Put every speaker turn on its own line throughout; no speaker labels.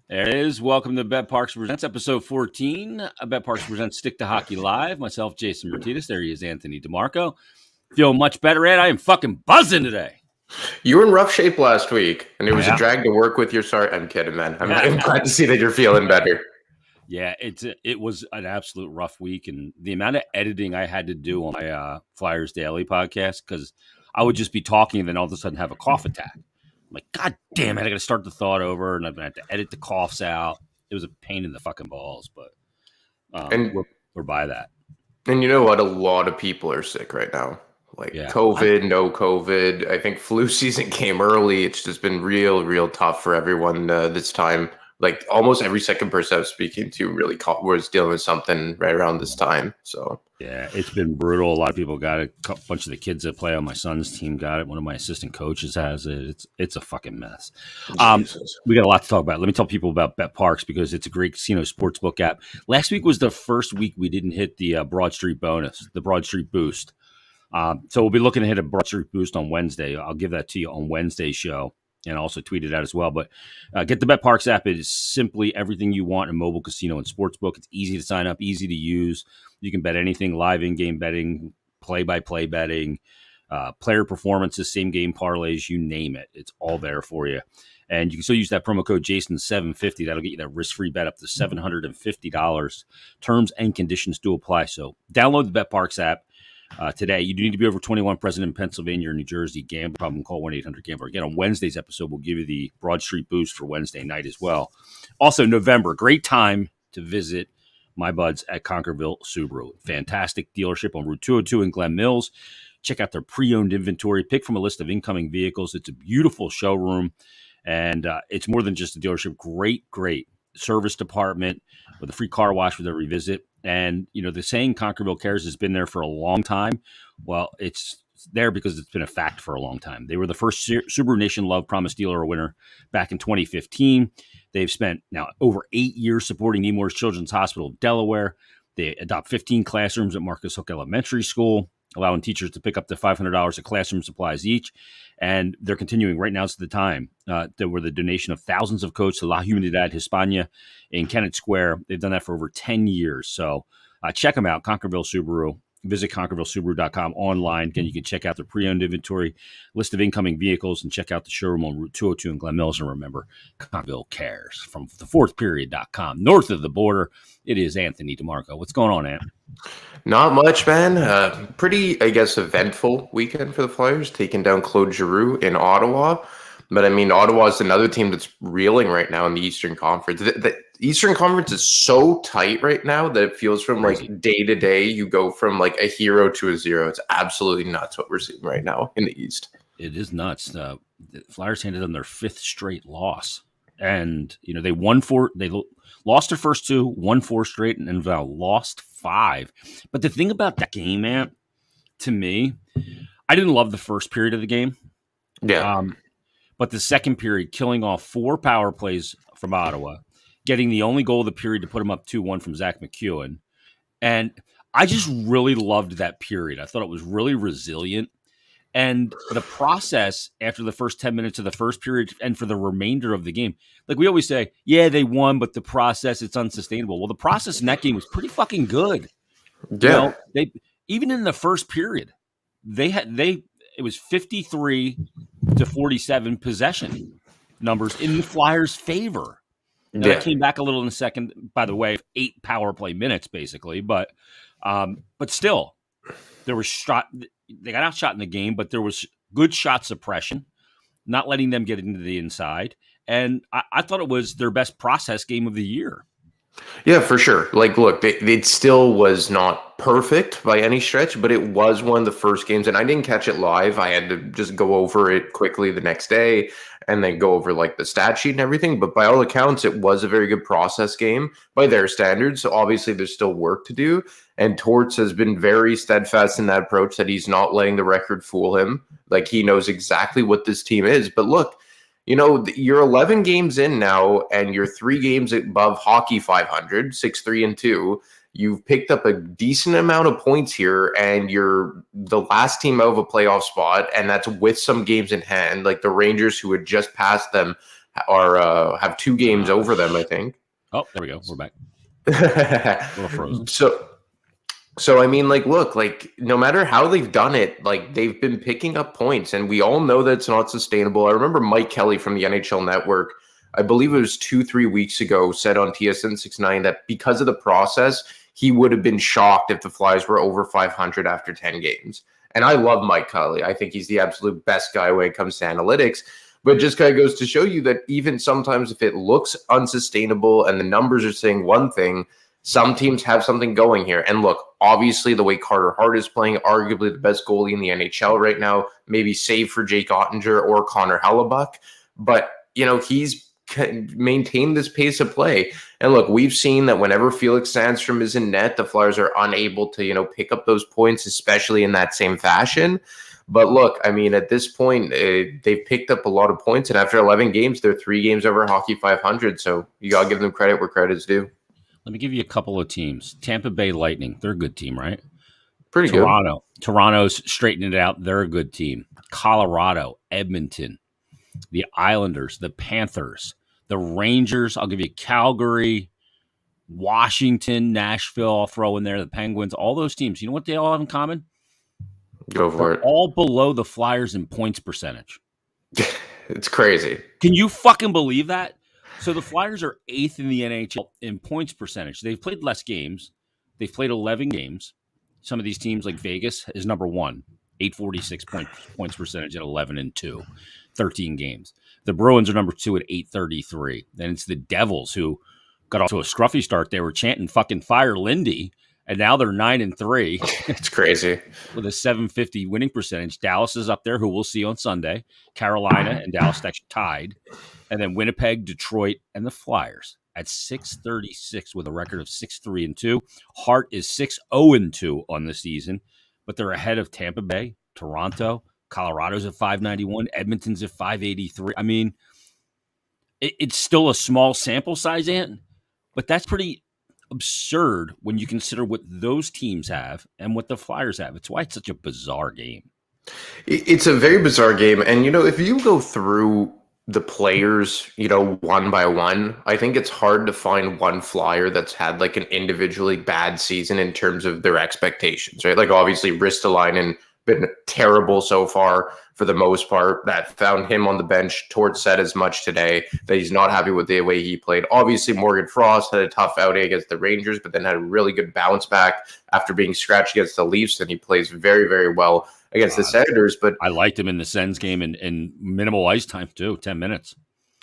There it is. Welcome to Bet Parks Presents episode 14. Bet Parks Presents Stick to Hockey Live. Myself, Jason Martinez. There he is, Anthony DeMarco. Feeling much better, Ed. I am fucking buzzing today.
You were in rough shape last week, and it was a drag to work with your sorry. I'm kidding, man. I'm glad to see that you're feeling better.
Yeah, it was an absolute rough week, and the amount of editing I had to do on my Flyers Daily podcast, because I would just be talking and then all of a sudden have a cough attack. I'm like, God damn it, I got to start the thought over, and I'm going to have to edit the coughs out. It was a pain in the fucking balls, but we're by that.
And you know what? A lot of people are sick right now. COVID, no COVID. I think flu season came early. It's just been real tough for everyone this time. Like almost every second person I was speaking to really was dealing with something right around this time. So
yeah, it's been brutal. A lot of people got it. A bunch of the kids that play on my son's team got it. One of my assistant coaches has it. It's a fucking mess. We got a lot to talk about. Let me tell people about Bet Parks because it's a great casino sportsbook app. Last week was the first week we didn't hit the Broad Street bonus, the Broad Street boost. So we'll be looking to hit a Broad Street boost on Wednesday. I'll give that to you on Wednesday's show. And also tweet it out as well. But get the Bet Parks app. It is simply everything you want in mobile casino and sportsbook. It's easy to sign up, easy to use. You can bet anything, live in-game betting, play-by-play betting, player performances, same-game parlays, you name it. It's all there for you. And you can still use that promo code JASON750. That'll get you that risk-free bet up to $750. Terms and conditions do apply. So download the Bet Parks app. Today, you do need to be over 21, present in Pennsylvania or New Jersey. Gambling problem, call 1-800-GAMBLER. Again, on Wednesday's episode, we'll give you the Broad Street boost for Wednesday night as well. Also, November, great time to visit my buds at Conquerville Subaru. Fantastic dealership on Route 202 in Glen Mills. Check out their pre-owned inventory. Pick from a list of incoming vehicles. It's a beautiful showroom, and it's more than just a dealership. Great service department with a free car wash with every visit. And, you know, the saying Conquerville Cares has been there for a long time. Well, it's there because it's been a fact for a long time. They were the first Subaru Nation Love Promise Dealer winner back in 2015. They've spent now over 8 years supporting Nemours Children's Hospital of Delaware. They adopt 15 classrooms at Marcus Hook Elementary School, allowing teachers to pick up to $500 of classroom supplies each. And they're continuing right now to the time. There were the donation of thousands of coats to La Humanidad Hispania in Kennett Square. They've done that for over 10 years. So check them out, Conquerville Subaru. Visit ConquervilleSubaru.com online. Again, you can check out their pre-owned inventory, list of incoming vehicles, and check out the showroom on Route 202 in Glen Mills. And remember, Conquerville Cares. From thefourthperiod.com. North of the border, it is Anthony DeMarco. What's going on, Ant?
Not much, man. Pretty, I guess, eventful weekend for the Flyers, taking down Claude Giroux in Ottawa. But, I mean, Ottawa is another team that's reeling right now in the Eastern Conference. The Eastern Conference is so tight right now that it feels from, like, day to day, you go from, like, a hero to a zero. It's absolutely nuts what we're seeing right now in the East.
It is nuts. The Flyers handed them their fifth straight loss. And, you know, they lost their first two, won 4 straight, and then lost 5. But the thing about that game, man, to me, I didn't love the first period of the game.
Yeah.
But the second period, killing off 4 power plays from Ottawa, getting the only goal of the period to put them up 2-1 from Zach McEwen. And I just really loved that period. I thought it was really resilient. And the process after the first 10 minutes of the first period and for the remainder of the game, like we always say, yeah, they won, but the process, it's unsustainable. Well, the process in that game was pretty fucking good.
Yeah.
You know, they even in the first period, it was 53-47 possession numbers in the Flyers' favor. Now, that came back a little in the second, by the way, 8 power play minutes, basically. But still, there was they got outshot in the game, but there was good shot suppression, not letting them get into the inside. And I thought it was their best process game of the year.
Yeah, for sure. Like, look, it still was not perfect by any stretch, but it was one of the first games, and I didn't catch it live. I had to just go over it quickly the next day and then go over like the stat sheet and everything. But by all accounts, it was a very good process game by their standards. So obviously there's still work to do. And Torts has been very steadfast in that approach that he's not letting the record fool him. Like, he knows exactly what this team is. But look, you know, you're 11 games in now, and you're 3 games above hockey 500, 6-3-2. You've picked up a decent amount of points here, and you're the last team out of a playoff spot, and that's with some games in hand. Like the Rangers, who had just passed them, have 2 games over them, I think.
Oh, there we go. We're back. A little frozen.
So I mean, like, look, like, no matter how they've done it, like, they've been picking up points, and we all know that it's not sustainable. I remember Mike Kelly from the NHL Network, I believe it was 2-3 weeks ago, said on TSN 69 that because of the process, he would have been shocked if the Flyers were over 500 after 10 games. And I love Mike Kelly. I think he's the absolute best guy when it comes to analytics. But it just kind of goes to show you that even sometimes if it looks unsustainable and the numbers are saying one thing, some teams have something going here. And look, obviously the way Carter Hart is playing, arguably the best goalie in the NHL right now, maybe save for Jake Ottinger or Connor Hellebuck. But, he's maintained this pace of play. And look, we've seen that whenever Felix Sandstrom is in net, the Flyers are unable to, pick up those points, especially in that same fashion. But look, I mean, at this point, they've picked up a lot of points. And after 11 games, they're 3 games over Hockey 500. So you got to give them credit where credit's due.
Let me give you a couple of teams. Tampa Bay Lightning, they're a good team, right?
Pretty
good. Toronto's straightening it out. They're a good team. Colorado, Edmonton, the Islanders, the Panthers, the Rangers. I'll give you Calgary, Washington, Nashville. I'll throw in there the Penguins. All those teams. You know what they all have in common?
Go for it.
All below the Flyers in points percentage.
It's crazy.
Can you fucking believe that? So the Flyers are 8th in the NHL in points percentage. They've played less games. They've played 11 games. Some of these teams, like Vegas, is number 1, 846 points percentage at 11-2, 13 games. The Bruins are number 2 at 833. Then it's the Devils who got off to a scruffy start. They were chanting fucking fire Lindy, and now they're 9-3.
It's crazy.
With a 750 winning percentage. Dallas is up there, who we'll see on Sunday. Carolina and Dallas actually tied. And then Winnipeg, Detroit, and the Flyers at 636 with a record of 6-3-2. Hart is 6-0-2 on the season, but they're ahead of Tampa Bay, Toronto, Colorado's at 591, Edmonton's at 583. I mean, it's still a small sample size, Ant, but that's pretty absurd when you consider what those teams have and what the Flyers have. It's why it's such a bizarre game.
It's a very bizarre game. And, if you go through the players, one by one, I think it's hard to find one Flyer that's had like an individually bad season in terms of their expectations, right? Like obviously Ristolainen been terrible so far for the most part. That found him on the bench. Torts said as much today that he's not happy with the way he played. Obviously Morgan Frost had a tough outing against the Rangers, but then had a really good bounce back after being scratched against the Leafs, and he plays very, very well against the Senators. But
I liked him in the Sens game in minimal ice time too, 10 minutes.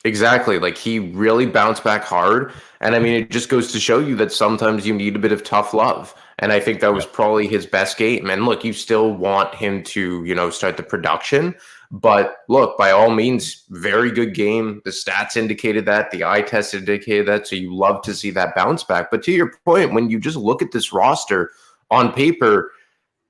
Exactly. Like he really bounced back hard. And I mean, it just goes to show you that sometimes you need a bit of tough love. And I think that was probably his best game. And look, you still want him to, start the production. But look, by all means, very good game. The stats indicated that. The eye test indicated that. So you love to see that bounce back. But to your point, when you just look at this roster on paper,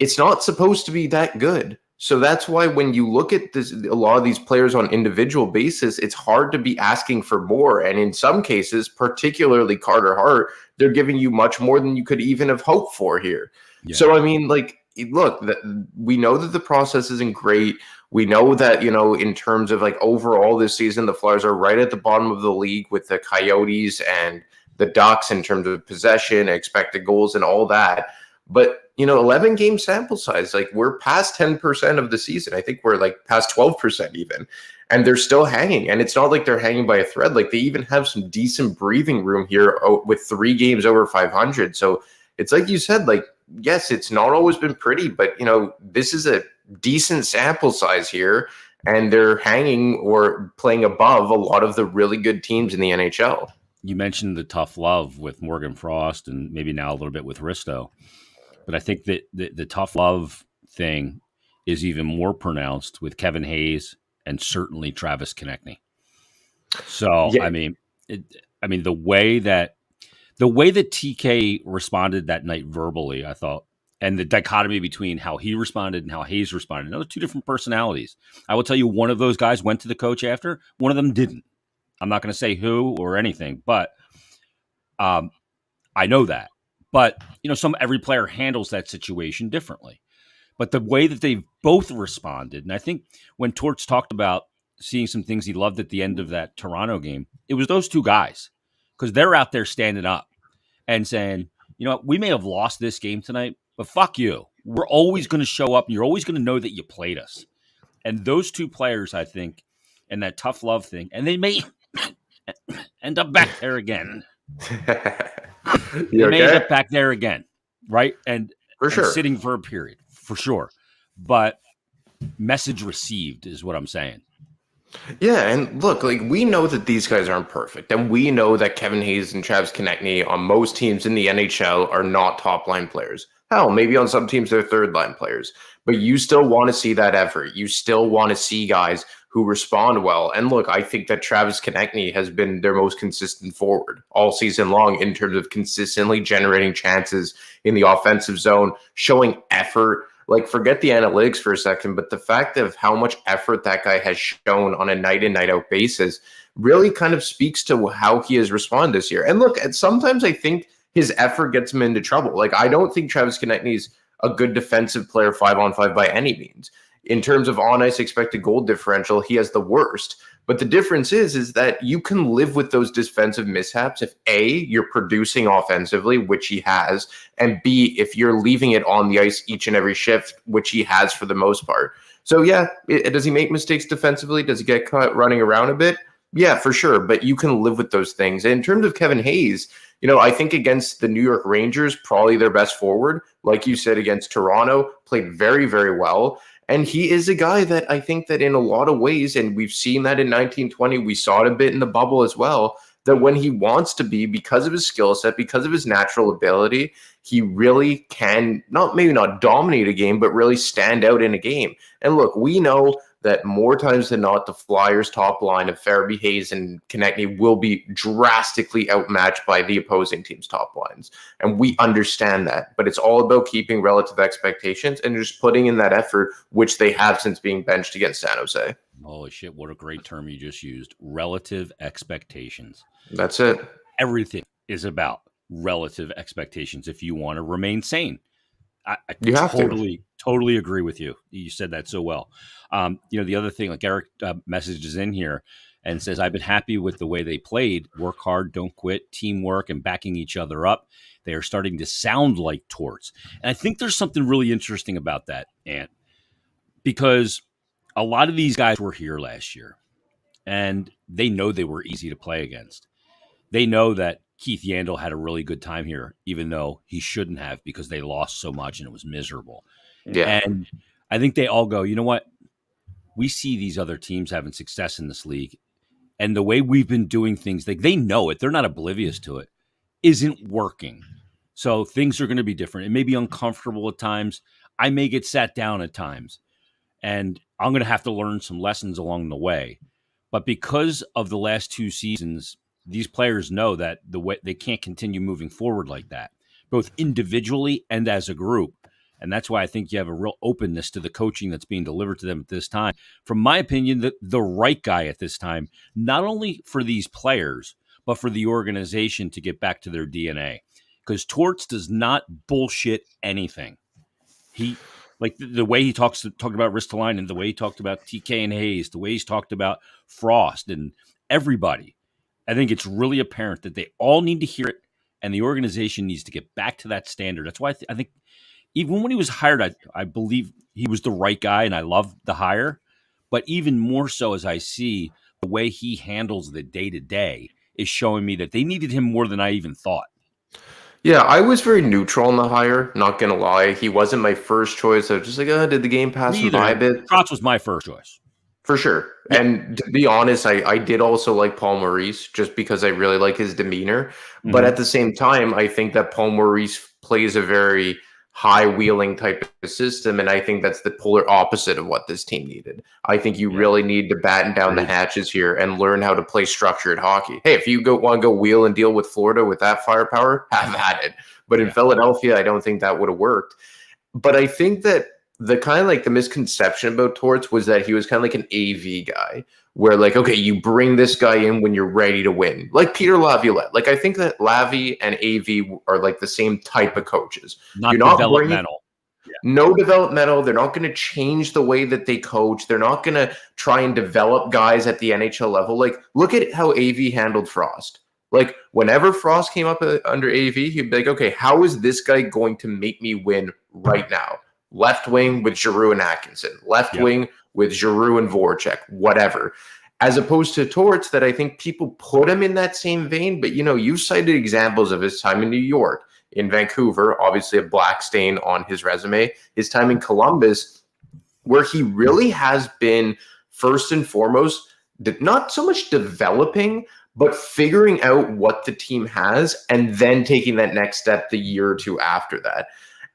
it's not supposed to be that good. So that's why when you look at this, a lot of these players on individual basis, it's hard to be asking for more. And in some cases, particularly Carter Hart, they're giving you much more than you could even have hoped for here. Yeah. So, I mean, like, look, we know that the process isn't great. We know that, in terms of like overall this season, the Flyers are right at the bottom of the league with the Coyotes and the Ducks in terms of possession, expected goals and all that. But 11 game sample size, like we're past 10% of the season. I think we're like past 12% even, and they're still hanging. And it's not like they're hanging by a thread. Like they even have some decent breathing room here with 3 games over 500. So it's like you said, like, yes, it's not always been pretty, but this is a decent sample size here, and they're hanging or playing above a lot of the really good teams in the NHL.
You mentioned the tough love with Morgan Frost and maybe now a little bit with Risto. But I think that the tough love thing is even more pronounced with Kevin Hayes and certainly Travis Konechny. So, yeah. I mean, the way that TK responded that night verbally, I thought, and the dichotomy between how he responded and how Hayes responded, those are 2 different personalities. I will tell you, one of those guys went to the coach after, one of them didn't. I'm not going to say who or anything, but I know that. But, every player handles that situation differently. But the way that they've both responded, and I think when Torts talked about seeing some things he loved at the end of that Toronto game, it was those two guys, because they're out there standing up and saying, you know what, we may have lost this game tonight, but fuck you. We're always going to show up, and you're always going to know that you played us. And those two players, I think, and that tough love thing, and they may end up back there again. They may end up back there again, right? And
for sure,
sitting for a period, for sure. But message received is what I'm saying.
Yeah, and look, like we know that these guys aren't perfect, and we know that Kevin Hayes and Travis Konechny on most teams in the NHL are not top line players. Hell, maybe on some teams they're third line players, but you still want to see that effort. You still want to see guys who respond well. And look, I think that Travis Konechny has been their most consistent forward all season long in terms of consistently generating chances in the offensive zone, showing effort. Like, forget the analytics for a second, but the fact of how much effort that guy has shown on a night in, night out basis really kind of speaks to how he has responded this year. And look, sometimes I think his effort gets him into trouble. Like, I don't think Travis Konechny is a good defensive player 5-on-5 by any means. In terms of on-ice expected goal differential, he has the worst. But the difference is that you can live with those defensive mishaps if A, you're producing offensively, which he has, and B, if you're leaving it on the ice each and every shift, which he has for the most part. So yeah, does he make mistakes defensively? Does he get caught running around a bit? Yeah, for sure. But you can live with those things. And in terms of Kevin Hayes, you know, I think against the New York Rangers, probably their best forward. Like you said, against Toronto, played very, very well. And he is a guy that I think that in a lot of ways, and we've seen that in 1920, we saw it a bit in the bubble as well, that when he wants to be, because of his skill set, because of his natural ability, he really can maybe not dominate a game, but really stand out in a game. And look, we know that more times than not, the Flyers' top line of Farabee, Hayes, and Konechny will be drastically outmatched by the opposing team's top lines. And we understand that. But it's all about keeping relative expectations and just putting in that effort, which they have since being benched against San Jose.
Holy shit, what a great term you just used. Relative expectations.
That's it.
Everything is about relative expectations if you want to remain sane. I totally agree with you. You said that so well. You know, the other thing, like Eric messages in here and says, I've been happy with the way they played. Work hard, don't quit, teamwork, and backing each other up. They are starting to sound like Torts. And I think there's something really interesting about that, Ant, because a lot of these guys were here last year, and they know they were easy to play against. They know that Keith Yandle had a really good time here, even though he shouldn't have, because they lost so much and it was miserable. Yeah. And I think they all go, you know what? We see these other teams having success in this league, and the way we've been doing things, they know it. They're not oblivious to it. Isn't working. So things are going to be different. It may be uncomfortable at times. I may get sat down at times, and I'm going to have to learn some lessons along the way. But because of the last two seasons, these players know that the way they can't continue moving forward like that, both individually and as a group. And that's why I think you have a real openness to the coaching that's being delivered to them at this time. From my opinion, the right guy at this time, not only for these players, but for the organization to get back to their DNA. Because Torts does not bullshit anything. He, like the way he talked about Ristolainen, the way he talked about TK and Hayes, the way he's talked about Frost and everybody. I think it's really apparent that they all need to hear it, and the organization needs to get back to that standard. That's why I think even when he was hired, I believe he was the right guy, and I love the hire. But even more so as I see the way he handles the day-to-day is showing me that they needed him more than I even thought.
Yeah, I was very neutral in the hire, not going to lie. He wasn't my first choice. I was just like, did the game pass him by a bit?
Trotz was my first choice.
For sure. Yeah. And to be honest, I did also like Paul Maurice just because I really like his demeanor. Mm-hmm. But at the same time, I think that Paul Maurice plays a very high-wheeling type of system, and I think that's the polar opposite of what this team needed. I think you really need to batten down the hatches here and learn how to play structured hockey. Hey, if you want to go wheel and deal with Florida with that firepower, have at it. But in Philadelphia, I don't think that would have worked. But I think that the kind of like the misconception about Torts was that he was kind of like an AV guy where like, okay, you bring this guy in when you're ready to win. Like Peter Laviolette. Like I think that Lavi and AV are like the same type of coaches.
Not developmental.
No developmental. They're not going to change the way that they coach. They're not going to try and develop guys at the NHL level. Like, look at how AV handled Frost. Like, whenever Frost came up under AV, he'd be like, okay, how is this guy going to make me win right now? Left wing with Giroux and Atkinson. Left wing with Giroux and Voracek. Whatever. As opposed to Torts, that I think people put him in that same vein. But, you cited examples of his time in New York, in Vancouver, obviously a black stain on his resume, his time in Columbus, where he really has been first and foremost, not so much developing, but figuring out what the team has and then taking that next step the year or two after that.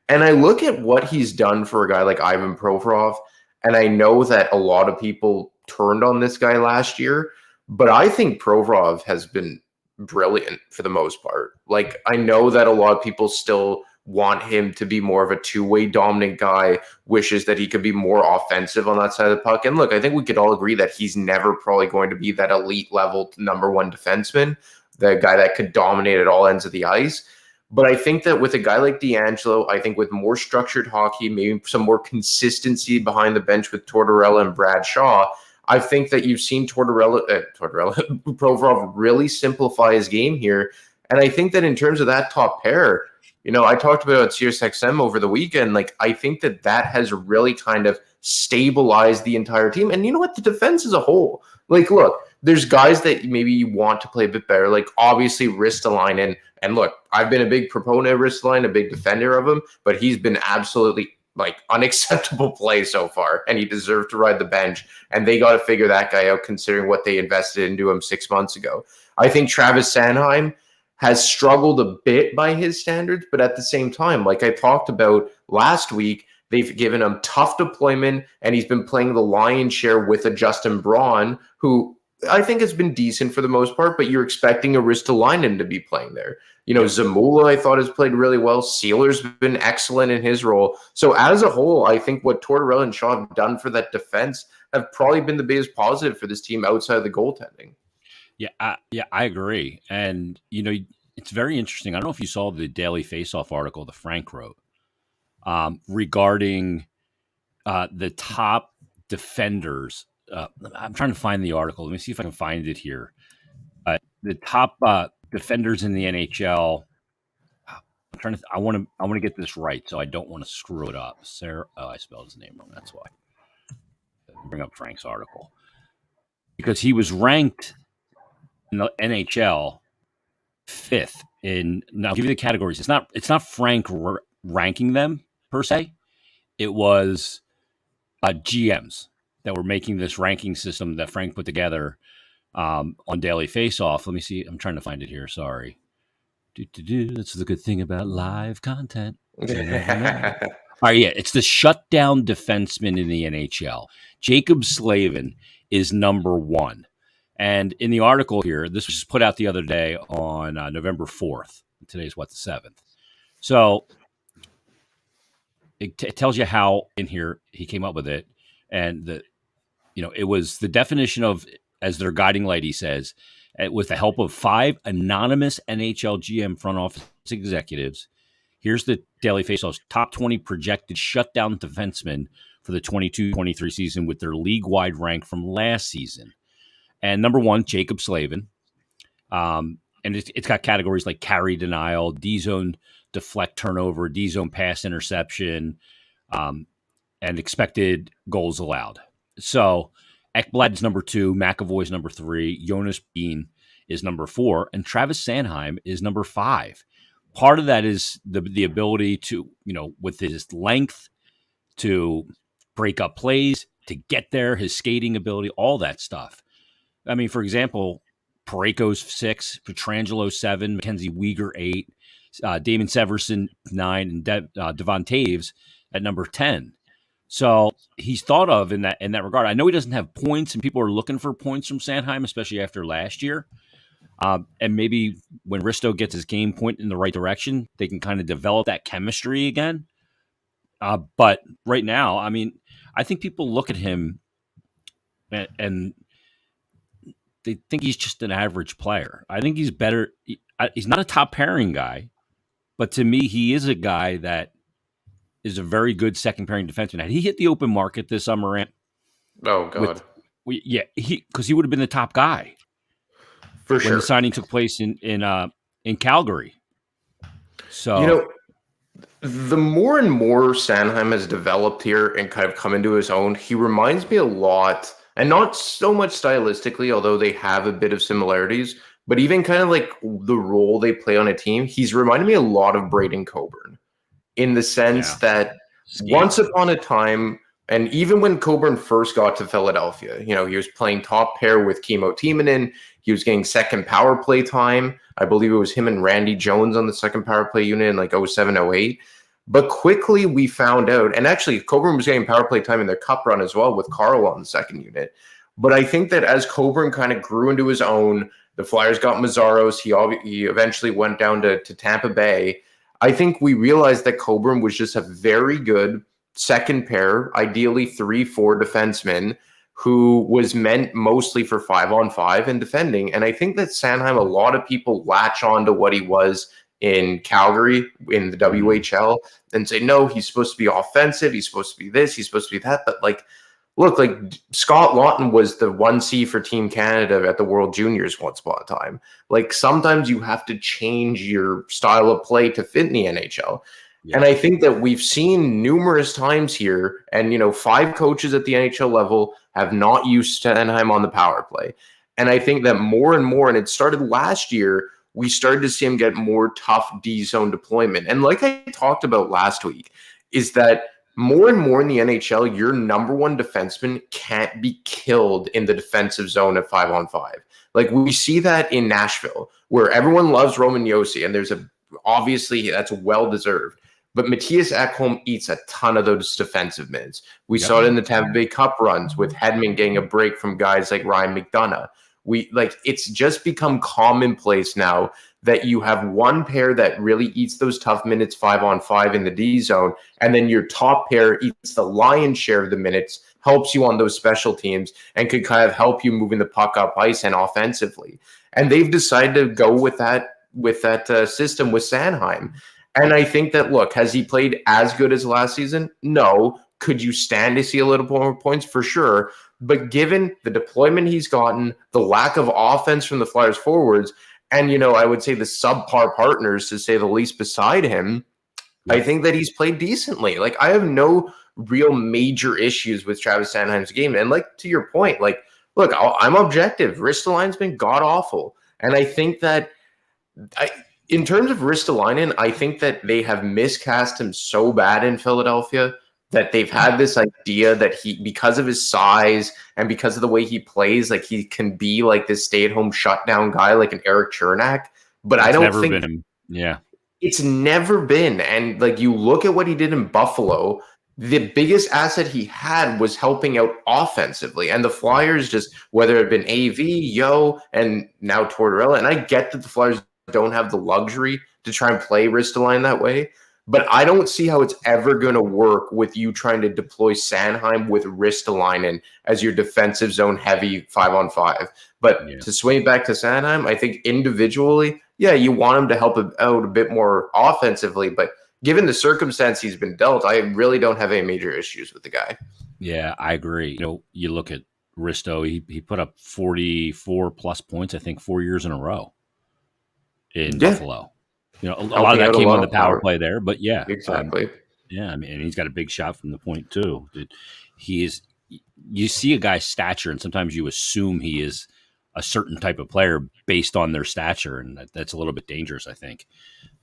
And I look at what he's done for a guy like Ivan Provorov, and I know that a lot of people turned on this guy last year, but I think Provorov has been brilliant for the most part. Like, I know that a lot of people still want him to be more of a two-way dominant guy, wishes that he could be more offensive on that side of the puck. And look, I think we could all agree that he's never probably going to be that elite level number one defenseman, the guy that could dominate at all ends of the ice. But I think that with a guy like DeAngelo, I think with more structured hockey, maybe some more consistency behind the bench with Tortorella and Brad Shaw, I think that you've seen Provorov really simplify his game here. And I think that in terms of that top pair, I talked about SiriusXM over the weekend. Like, I think that has really kind of stabilized the entire team. And you know what? The defense as a whole. Like, look, there's guys that maybe you want to play a bit better. Like, obviously, Ristolainen. And look, I've been a big proponent of Ristolainen, a big defender of him, but he's been absolutely unacceptable play so far, and he deserved to ride the bench. And they got to figure that guy out, considering what they invested into him 6 months ago. I think Travis Sanheim has struggled a bit by his standards, but at the same time, like I talked about last week, they've given him tough deployment, and he's been playing the lion's share with a Justin Braun, who I think has been decent for the most part, but you're expecting a Ristolainen to be playing there. Zamula, I thought, has played really well. Sealer's been excellent in his role. So as a whole, I think what Tortorella and Shaw have done for that defense have probably been the biggest positive for this team outside of the goaltending.
Yeah, I agree. And, it's very interesting. I don't know if you saw the Daily Faceoff article that Frank wrote regarding the top defenders. I'm trying to find the article. Let me see if I can find it here. The top defenders in the NHL. I want to get this right, so I don't want to screw it up. I spelled his name wrong. That's why. Bring up Frank's article because he was ranked in the NHL 5th in. Now, I'll give you the categories. It's not Frank ranking them per se. It was GMs that were making this ranking system that Frank put together on Daily Faceoff. Let me see. I'm trying to find it here. Sorry. That's the good thing about live content. All right, yeah, it's the shutdown defenseman in the NHL. Jacob Slavin is number 1. And in the article here, this was put out the other day on November 4th. Today's the 7th. So it tells you how in here he came up with it. And it was the definition of, as their guiding light, he says, with the help of 5 anonymous NHL GM front office executives. Here's the Daily Faceoff's top 20 projected shutdown defensemen for the 22-23 season with their league-wide rank from last season. And number 1, Jacob Slavin. And it's got categories like carry denial, D-zone deflect turnover, D-zone pass interception, and expected goals allowed. So Ekblad's number 2, McAvoy's number 3, Jonas Bean is number 4, and Travis Sanheim is number 5. Part of that is the ability to, with his length, to break up plays, to get there, his skating ability, all that stuff. I mean, for example, Parayko's 6, Pietrangelo 7, Mackenzie Weegar 8, Damon Severson 9, and Devon Taves at number 10. So he's thought of in that regard. I know he doesn't have points, and people are looking for points from Sanheim, especially after last year. And maybe when Risto gets his game point in the right direction, they can kind of develop that chemistry again. But right now, I mean, I think people look at him and they think he's just an average player. I think he's better. He's not a top pairing guy, but to me, he is a guy that is a very good second pairing defenseman. Had he hit the open market this summer, Ant,
Oh God,
because he would have been the top guy
for
when
sure.
the signing took place in Calgary. So
You know, the more and more Sanheim has developed here and kind of come into his own, he reminds me a lot, and not so much stylistically, although they have a bit of similarities, but even kind of like the role they play on a team, he's reminded me a lot of Braden Coburn in the sense that once upon a time, and even when Coburn first got to Philadelphia, you know, he was playing top pair with Kimmo Timonen. He was getting second power play time. I believe it was him and Randy Jones on the second power play unit in like 07, 08. But quickly we found out, and actually Coburn was getting power play time in their cup run as well with Carl on the second unit. But I think that as Coburn kind of grew into his own, the Flyers got Mazzaros. He eventually went down to Tampa Bay. I think we realized that Coburn was just a very good second pair, ideally 3-4 defenseman who was meant mostly for 5-on-5 and defending. And I think that Sanheim, a lot of people latch on to what he was in Calgary in the WHL and say, no, he's supposed to be offensive. He's supposed to be this. He's supposed to be that. But like, look, like Scott Laughton was the 1C for Team Canada at the World Juniors once upon a time. Like sometimes you have to change your style of play to fit in the NHL. Yeah. And I think that we've seen numerous times here, and, you know, 5 coaches at the NHL level have not used Sanheim on the power play. And I think that more and more, and it started last year, we started to see him get more tough D-zone deployment. And like I talked about last week, is that more and more in the NHL, your number one defenseman can't be killed in the defensive zone at 5-on-5. Like we see that in Nashville, where everyone loves Roman Josi, and there's obviously that's well-deserved. But Matthias Ekholm eats a ton of those defensive minutes. We saw it in the Tampa Bay Cup runs with Hedman getting a break from guys like Ryan McDonough. It's just become commonplace now that you have one pair that really eats those tough minutes 5-on-5 in the D zone, and then your top pair eats the lion's share of the minutes, helps you on those special teams, and could kind of help you moving the puck up ice and offensively. And they've decided to go with that system with Sanheim. And I think that, look, has he played as good as last season? No. Could you stand to see a little more points? For sure. But given the deployment he's gotten, the lack of offense from the Flyers forwards, and, you know, I would say the subpar partners, to say the least, beside him, I think that he's played decently. Like, I have no real major issues with Travis Sanheim's game. And, like, to your point, like, look, I'm objective. Ristolainen's been god-awful. And I think that in terms of Ristolainen, I think that they have miscast him so bad in Philadelphia that they've had this idea that he, because of his size and because of the way he plays, like he can be like this stay-at-home shutdown guy like an Eric Chernak. But I don't think
been him. Yeah.
It's never been. And like you look at what he did in Buffalo, the biggest asset he had was helping out offensively. And the Flyers just, whether it had been AV, Yo, and now Tortorella, and I get that the Flyers don't have the luxury to try and play Ristolainen that way, but I don't see how it's ever going to work with you trying to deploy Sanheim with Ristolainen as your defensive zone heavy 5-on-5. But to swing back to Sanheim, I think individually, yeah, you want him to help out a bit more offensively, but given the circumstance he's been dealt, I really don't have any major issues with the guy.
Yeah, I agree. You know, you look at Risto, he put up 44 plus points, I think 4 years in a row in Buffalo. You know, a lot of that came on the power play there, but yeah.
Exactly.
I mean, and he's got a big shot from the point too. You see a guy's stature, and sometimes you assume he is a certain type of player based on their stature, and that's a little bit dangerous, I think.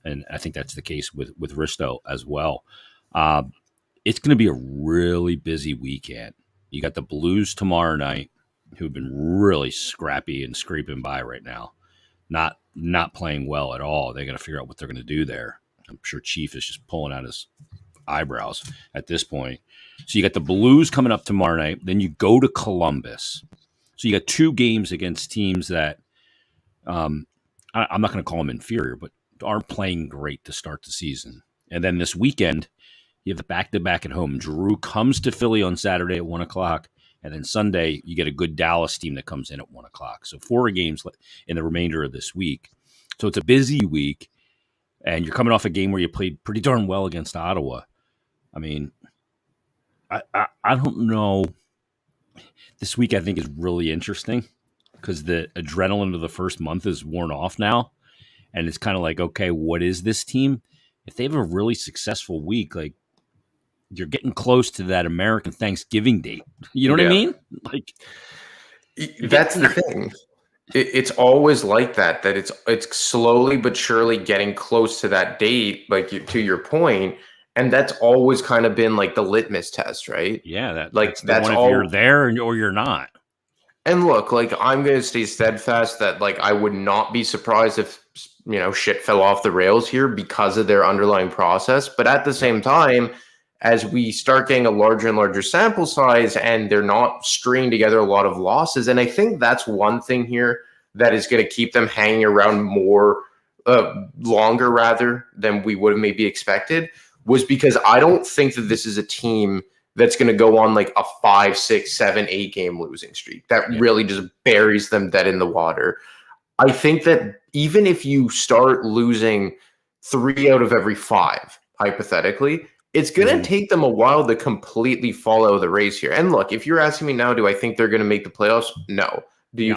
And I think that's the case with Risto as well. It's going to be a really busy weekend. You got the Blues tomorrow night, who've been really scrappy and scraping by right now. Not playing well at all. They got to figure out what they're going to do there. I'm sure Chief is just pulling out his eyebrows at this point. So you got the Blues coming up tomorrow night. Then you go to Columbus. So you got 2 games against teams that I'm not going to call them inferior, but aren't playing great to start the season. And then this weekend, you have the back-to-back at home. Drew comes to Philly on Saturday at 1 o'clock. And then Sunday, you get a good Dallas team that comes in at 1 o'clock. So 4 games in the remainder of this week. So it's a busy week. And you're coming off a game where you played pretty darn well against Ottawa. I mean, I don't know. This week I think is really interesting because the adrenaline of the first month is worn off now, and it's kind of like, okay, what is this team? If they have a really successful week, like you're getting close to that American Thanksgiving date. You know what I mean? Like
That's the thing. It's always like that. That it's slowly but surely getting close to that date. Like to your point, and that's always kind of been like the litmus test, right?
Yeah,
Like
that's the
that's
one if
all.
you're there or you're not.
And look, like I'm going to stay steadfast that like I would not be surprised if shit fell off the rails here because of their underlying process. But at the same time, as we start getting a larger and larger sample size and they're not stringing together a lot of losses, and I think that's one thing here that is going to keep them hanging around more longer rather than we would have maybe expected, was because I don't think that this is a team that's going to go on like a 5, 6, 7, 8 game losing streak that really just buries them dead in the water. I think that even if you start losing 3 out of every 5, hypothetically, it's going to take them a while to completely fall out of the race here. And look, if you're asking me now, do I think they're going to make the playoffs? No. Do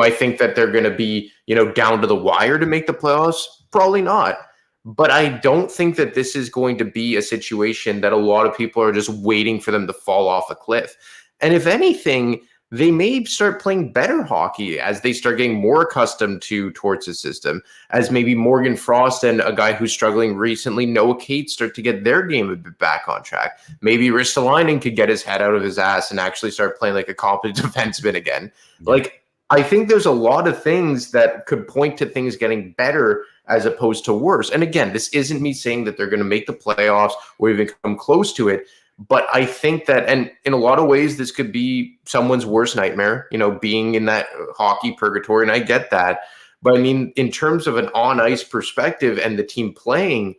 I think that they're going to be, down to the wire to make the playoffs? Probably not. But I don't think that this is going to be a situation that a lot of people are just waiting for them to fall off a cliff. And if anything, they may start playing better hockey as they start getting more accustomed to Torts' system, as maybe Morgan Frost and a guy who's struggling recently, Noah Cates, start to get their game a bit back on track. Maybe Ristolainen could get his head out of his ass and actually start playing like a competent defenseman again. Like, I think there's a lot of things that could point to things getting better as opposed to worse. And again, this isn't me saying that they're going to make the playoffs or even come close to it. But I think that, and in a lot of ways, this could be someone's worst nightmare, being in that hockey purgatory. And I get that. But I mean, in terms of an on-ice perspective and the team playing,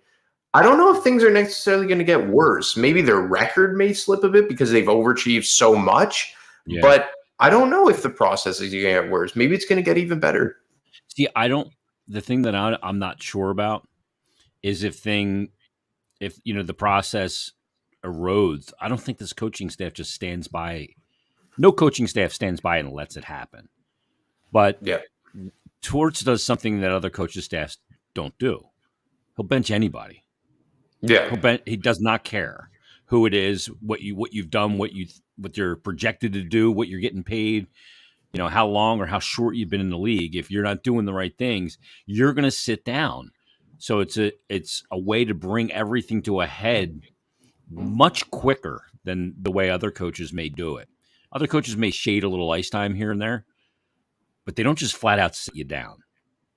I don't know if things are necessarily going to get worse. Maybe their record may slip a bit because they've overachieved so much. Yeah. But I don't know if the process is going to get worse. Maybe it's going to get even better.
See, the thing that I'm not sure about is if the process erodes. I don't think this coaching staff just stands by. No coaching staff stands by and lets it happen. But Torts does something that other coaching staffs don't do. He'll bench anybody. Yeah, he does not care who it is, what you've done, what you're projected to do, what you're getting paid. How long or how short you've been in the league. If you're not doing the right things, you're going to sit down. So it's a way to bring everything to a head much quicker than the way other coaches may do it. Other coaches may shade a little ice time here and there, but they don't just flat out sit you down,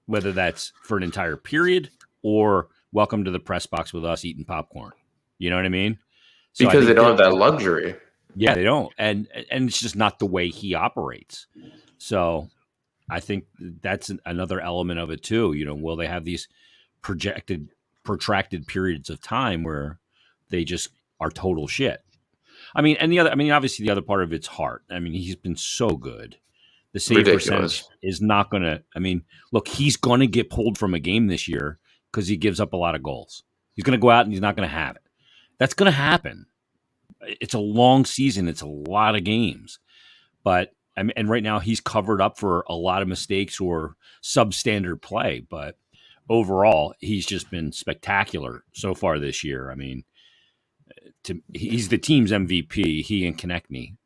whether that's for an entire period or welcome to the press box with us eating popcorn. You know what I mean?
So because they don't have that luxury.
Yeah, they don't. And it's just not the way he operates. So I think that's another element of it too. Will they have these protracted periods of time where they just are total shit? Obviously the other part of it's heart. He's been so good. The save percentage is not going to, look, he's going to get pulled from a game this year because he gives up a lot of goals. He's going to go out and he's not going to have it. That's going to happen. It's a long season. It's a lot of games. But, and right now he's covered up for a lot of mistakes or substandard play. But overall, he's just been spectacular so far this year. He's the team's MVP, he and Konechny.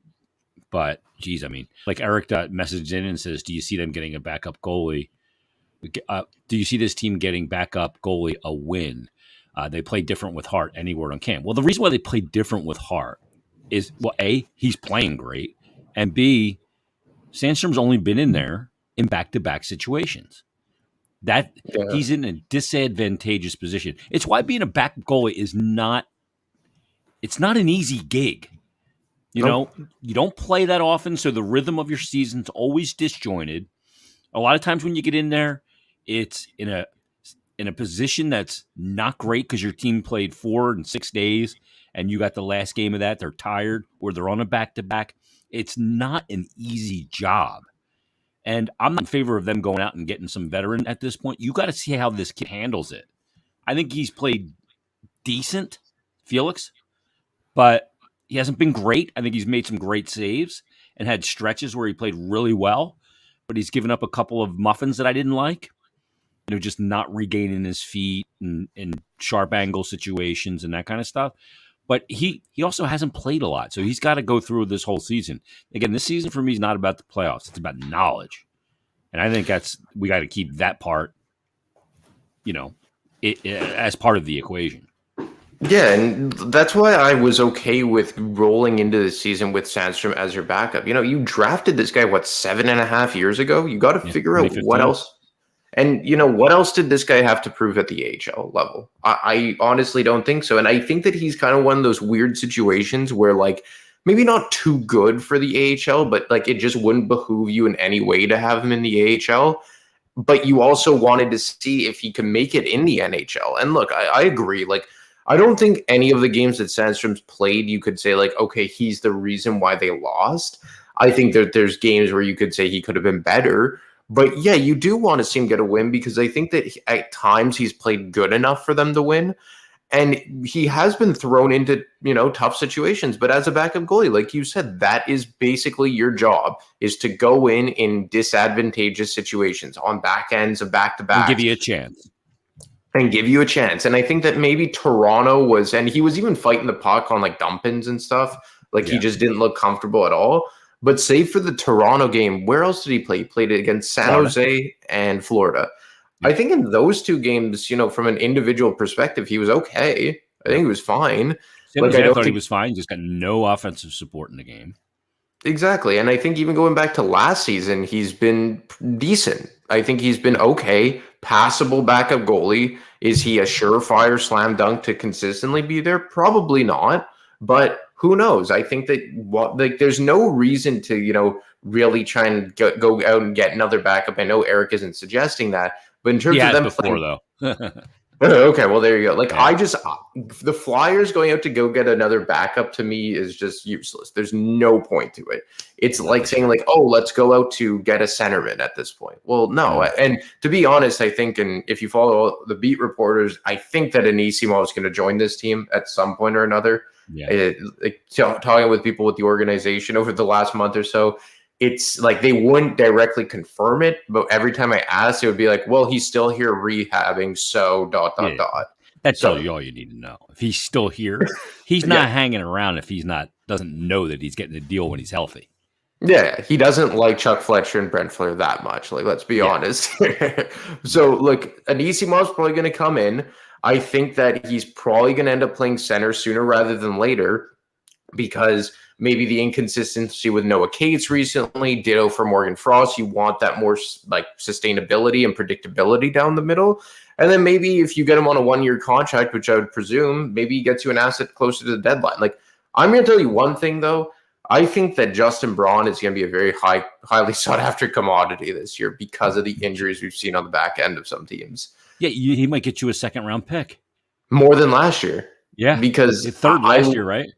But, geez, like Eric messaged in and says, do you see them getting a backup goalie? Do you see this team getting backup goalie a win? They play different with Hart. Any word on Cam? Well, the reason why they play different with Hart is, well, A, he's playing great, and B, Sandstrom's only been in there in back-to-back situations. He's in a disadvantageous position. It's why being a backup goalie is not an easy gig. You don't play that often, so the rhythm of your season's always disjointed. A lot of times when you get in there, it's in a position that's not great because your team played 4 and 6 days and you got the last game of that. They're tired or they're on a back-to-back. It's not an easy job. And I'm not in favor of them going out and getting some veteran at this point. You got to see how this kid handles it. I think he's played decent Felix, but he hasn't been great. I think he's made some great saves and had stretches where he played really well, but he's given up a couple of muffins that I didn't like. Just not regaining his feet and sharp angle situations and that kind of stuff. But he also hasn't played a lot, so he's got to go through this whole season. Again, this season for me is not about the playoffs; it's about knowledge, and I think we got to keep that part, as part of the equation.
Yeah, and that's why I was okay with rolling into the season with Sandstrom as your backup. You drafted this guy, 7.5 years ago? You got to figure out what else. And, what else did this guy have to prove at the AHL level? I honestly don't think so. And I think that he's kind of one of those weird situations where, maybe not too good for the AHL, but, it just wouldn't behoove you in any way to have him in the AHL. But you also wanted to see if he can make it in the NHL. And look, I agree. I don't think any of the games that Sandstrom's played, you could say, okay, he's the reason why they lost. I think that there's games where you could say he could have been better. But yeah, you do want to see him get a win because I think that at times he's played good enough for them to win. And he has been thrown into, tough situations. But as a backup goalie, like you said, that is basically your job, is to go in disadvantageous situations on back ends of back-to-back.
Give you a chance.
And give you a chance. And I think that maybe Toronto was, and he was even fighting the puck on dump-ins and stuff. He just didn't look comfortable at all. But save for the Toronto game, where else did he play? He played it against San Jose and Florida. I think in those two games, from an individual perspective, he was okay. I think he was fine.
I thought he was fine. Just got no offensive support in the game.
Exactly. And I think even going back to last season, he's been decent. I think he's been okay. Passable backup goalie. Is he a surefire slam dunk to consistently be there? Probably not. But who knows? I think that there's no reason to, really try and go out and get another backup. I know Eric isn't suggesting that, but in terms of them
before, though.
Okay, well, there you go. The Flyers going out to go get another backup to me is just useless. There's no point to it. It's like saying oh, let's go out to get a centerman at this point. Well, no. And to be honest, I think, and if you follow the beat reporters, I think that Anisimov is going to join this team at some point or another. Yeah. Talking with people with the organization over the last month or so, it's they wouldn't directly confirm it, but every time I asked, it would be well, he's still here rehabbing, so ...
That's all you need to know. If he's still here, he's not hanging around if doesn't know that he's getting a deal when he's healthy.
Yeah, he doesn't like Chuck Fletcher and Brent Flair that much. Let's be honest. So, look, Anisimov's probably going to come in. I think that he's probably going to end up playing center sooner rather than later because maybe the inconsistency with Noah Cates recently, ditto for Morgan Frost. You want that more sustainability and predictability down the middle. And then maybe if you get him on a 1-year contract, which I would presume, maybe he gets you an asset closer to the deadline. I'm going to tell you one thing, though. I think that Justin Braun is going to be a very highly sought after commodity this year because of the injuries we've seen on the back end of some teams.
Yeah, he might get you a second-round pick.
More than last year.
Yeah.
Because
third last year, right?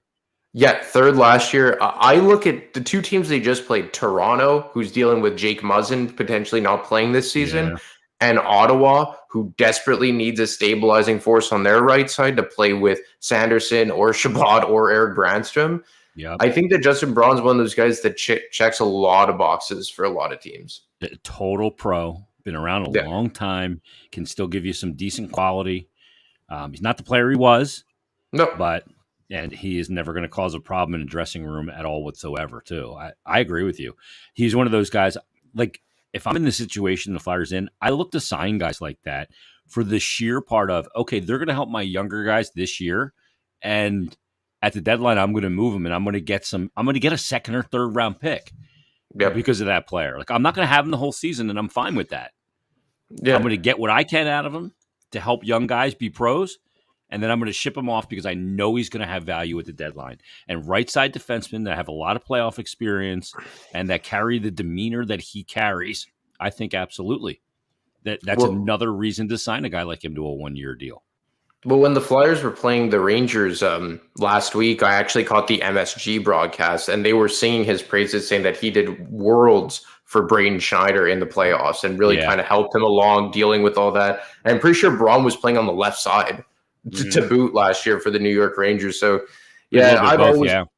Yeah, third last year. I look at the two teams they just played, Toronto, who's dealing with Jake Muzzin potentially not playing this season, and Ottawa, who desperately needs a stabilizing force on their right side to play with Sanderson or Shabbat or Eric Brandstrom.
Yeah,
I think that Justin Braun's one of those guys that checks a lot of boxes for a lot of teams.
Total pro. Been around a long time, can still give you some decent quality. He's not the player he was, and he is never going to cause a problem in a dressing room at all whatsoever, too. I agree with you. He's one of those guys, if I'm in the situation the Flyers in, I look to sign guys like that for the sheer part of, okay, they're going to help my younger guys this year, and at the deadline, I'm going to move them, and I'm going to get a second or third round pick. Because of that player. I'm not going to have him the whole season, and I'm fine with that. Yeah. I'm going to get what I can out of him to help young guys be pros, and then I'm going to ship him off because I know he's going to have value at the deadline. And right side defensemen that have a lot of playoff experience and that carry the demeanor that he carries, I think absolutely. That's another reason to sign a guy like him to a 1-year deal.
Well, when the Flyers were playing the Rangers last week, I actually caught the MSG broadcast, and they were singing his praises, saying that he did worlds for Braden Schneider in the playoffs and really kind of helped him along dealing with all that. And I'm pretty sure Braun was playing on the left side to boot last year for the New York Rangers. So,
Yeah,
yeah,
both,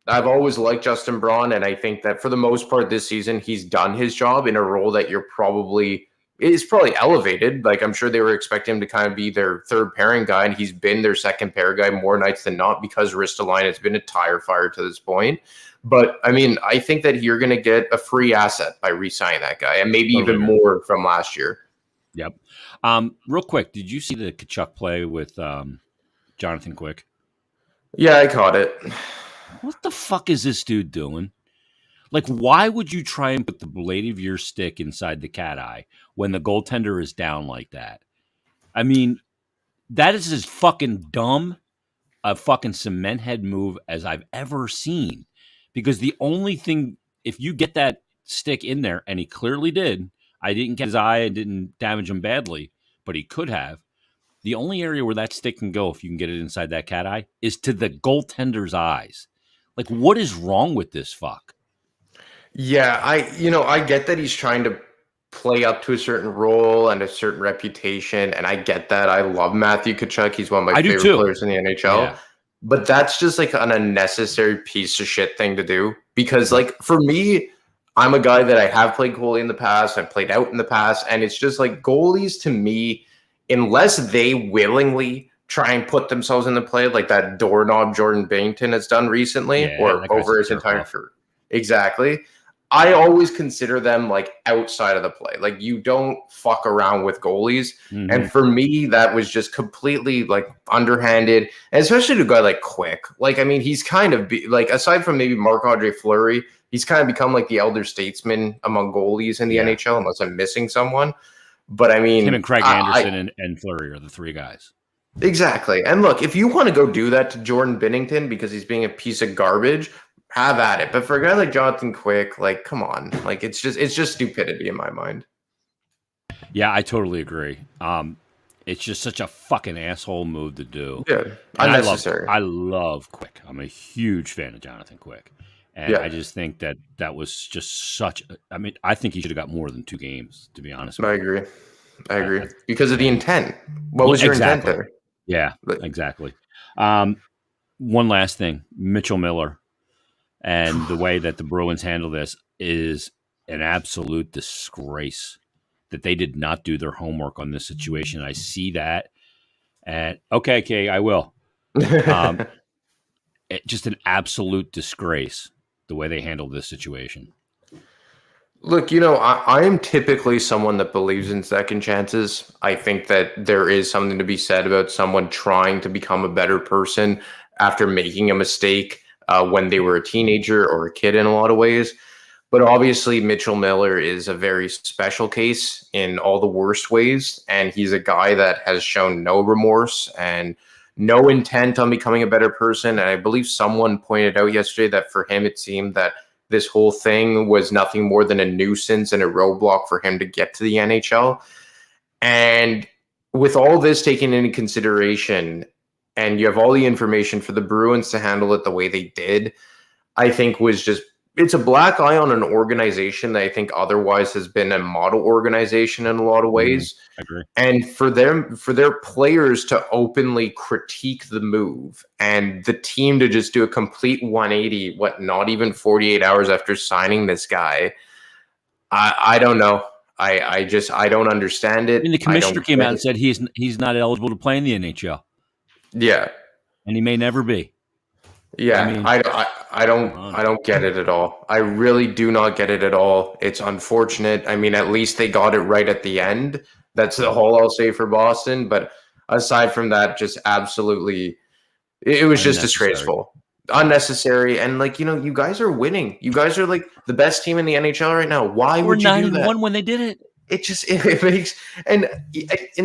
I've always liked Justin Braun, and I think that for the most part this season, he's done his job in a role that is probably elevated. Like, I'm sure they were expecting him to kind of be their third pairing guy, and he's been their second pair guy more nights than not because Ristolainen has been a tire fire to this point. But I mean, I think that you're going to get a free asset by re-signing that guy, and maybe even more from last year.
Yep. Real quick, did you see the Tkachuk play with Jonathan Quick?
Yeah, I caught it.
What the fuck is this dude doing? Like, why would you try and put the blade of your stick inside the cat eye when the goaltender is down like that? I mean, that is as fucking dumb a fucking cement head move as I've ever seen. Because the only thing, if you get that stick in there, and he clearly did, I didn't get his eye and didn't damage him badly, but he could have. The only area where that stick can go, if you can get it inside that cat eye, is to the goaltender's eyes. Like, what is wrong with this fuck?
Yeah, I get that he's trying to play up to a certain role and a certain reputation, and I get that. I love Matthew Tkachuk. He's one of my favorite players in the NHL. Yeah. But that's just like an unnecessary piece of shit thing to do. Because, like, for me, I'm a guy that I have played goalie in the past. I've played out in the past. And it's just like goalies to me, unless they willingly try and put themselves in the play like that doorknob Jordan Binnington has done recently or over his entire career. Exactly. I always consider them like outside of the play. Like, you don't fuck around with goalies. Mm-hmm. And for me, that was just completely like underhanded. And especially to a guy like Quick. Like, I mean, he's kind of like, aside from maybe Marc-Andre Fleury, he's kind of become like the elder statesman among goalies in the NHL, unless I'm missing someone. But I mean,
him and Craig Anderson and Fleury are the three guys.
Exactly. And look, if you want to go do that to Jordan Binnington because he's being a piece of garbage, have at it. But for a guy like Jonathan Quick, like, come on. Like, it's just stupidity in my mind.
Yeah, I totally agree. It's just such a fucking asshole move to do.
Yeah, unnecessary.
I love Quick. I'm a huge fan of Jonathan Quick. And I just think that was just such – I mean, I think he should have got more than 2 games, to be honest with you.
I agree. Because of the intent. What was your intent there?
Yeah, exactly. One last thing. Mitchell Miller and the way that the Bruins handle this is an absolute disgrace that they did not do their homework on this situation. I see that. And, okay, Kay, I will. Just an absolute disgrace the way they handled this situation.
Look, I am typically someone that believes in second chances. I think that there is something to be said about someone trying to become a better person after making a mistake when they were a teenager or a kid in a lot of ways. But obviously, Mitchell Miller is a very special case in all the worst ways. And he's a guy that has shown no remorse and no intent on becoming a better person. And I believe someone pointed out yesterday that for him, it seemed that this whole thing was nothing more than a nuisance and a roadblock for him to get to the NHL. And with all this taken into consideration, and you have all the information for the Bruins to handle it the way they did, I think it's a black eye on an organization that I think otherwise has been a model organization in a lot of ways.
I agree.
And for their players to openly critique the move and the team to just do a complete 180, not even 48 hours after signing this guy, I don't know. I don't understand it.
I mean, the commissioner came out and said he's not eligible to play in the NHL.
Yeah.
And he may never be.
Yeah, I mean, I don't get it at all. I really do not get it at all. It's unfortunate. I mean, at least they got it right at the end. That's the whole I'll say for Boston. But aside from that, just absolutely, it was just disgraceful, unnecessary. And like, you guys are winning. You guys are like the best team in the NHL right now. Why would you do that?
9-1 when they did it.
It makes and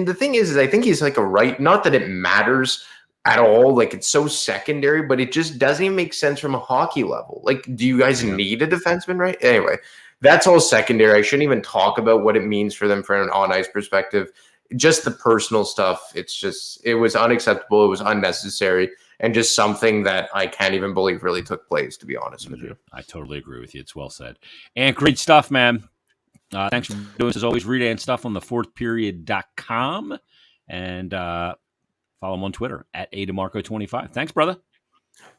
the thing is I think he's like not that it matters at all, like it's so secondary, but it just doesn't even make sense from a hockey level. Like, do you guys need a defenseman, right? Anyway, that's all secondary. I shouldn't even talk about what it means for them from an on-ice perspective. Just the personal stuff, it was unacceptable, it was unnecessary, and just something that I can't even believe really took place, to be honest with you.
I totally agree with you. It's well said. And great stuff, man. Thanks for doing this. As always, read and stuff on the fourthperiod.com. And Follow him on Twitter at ADeMarco25. Thanks, brother.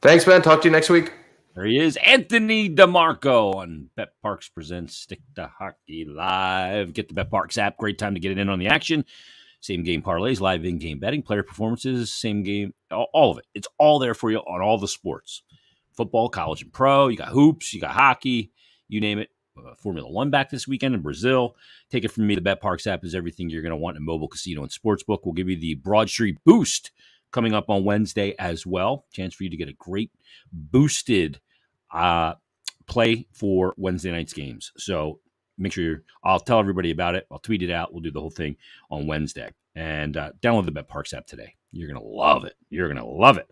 Thanks, man. Talk to you next week.
There he is, Anthony DeMarco on BetParx Presents Stick to Hockey Live. Get the BetParx app. Great time to get in on the action. Same game parlays, live in-game betting, player performances, same game, all of it. It's all there for you on all the sports. Football, college, and pro. You got hoops, you got hockey, you name it. Formula One back this weekend in Brazil. Take it from me, the BetParx app is everything you're going to want in mobile casino and sportsbook. We'll give you the Broad Street Boost coming up on Wednesday as well. Chance for you to get a great boosted play for Wednesday night's games. So make sure I'll tell everybody about it. I'll tweet it out. We'll do the whole thing on Wednesday. And download the BetParx app today. You're going to love it. You're going to love it.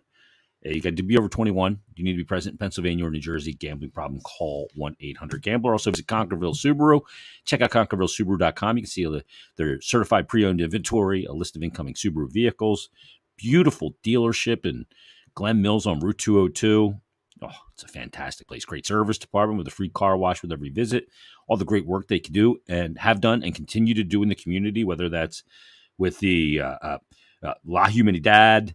You got to be over 21. You need to be present in Pennsylvania or New Jersey. Gambling problem, call 1-800-GAMBLER. Also visit Conquerville Subaru. Check out ConquervilleSubaru.com. You can see their certified pre-owned inventory, a list of incoming Subaru vehicles. Beautiful dealership in Glen Mills on Route 202. Oh, it's a fantastic place. Great service department with a free car wash with every visit. All the great work they can do and have done and continue to do in the community, whether that's with the La Humanidad,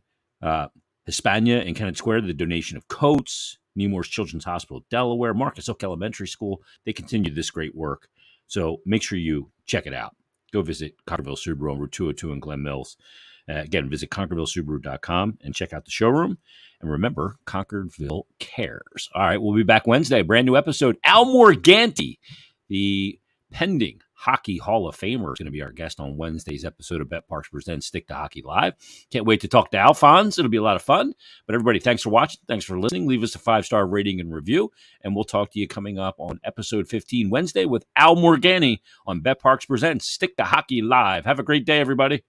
Hispania in Kennett Square, the donation of coats, Nemours Children's Hospital, Delaware, Marcus Oak Elementary School. They continue this great work. So make sure you check it out. Go visit Conquerville Subaru on Route 202 in Glen Mills. Again, visit ConquervilleSubaru.com and check out the showroom. And remember, Conquerville cares. All right, we'll be back Wednesday. Brand new episode. Al Morganti, the pending Hockey Hall of Famer, is going to be our guest on Wednesday's episode of BetParx Presents Stick to Hockey Live. Can't wait to talk to Alphonse. It'll be a lot of fun. But everybody, thanks for watching. Thanks for listening. Leave us a 5-star rating and review. And we'll talk to you coming up on episode 15 Wednesday with Al Morganti on BetParx Presents Stick to Hockey Live. Have a great day, everybody.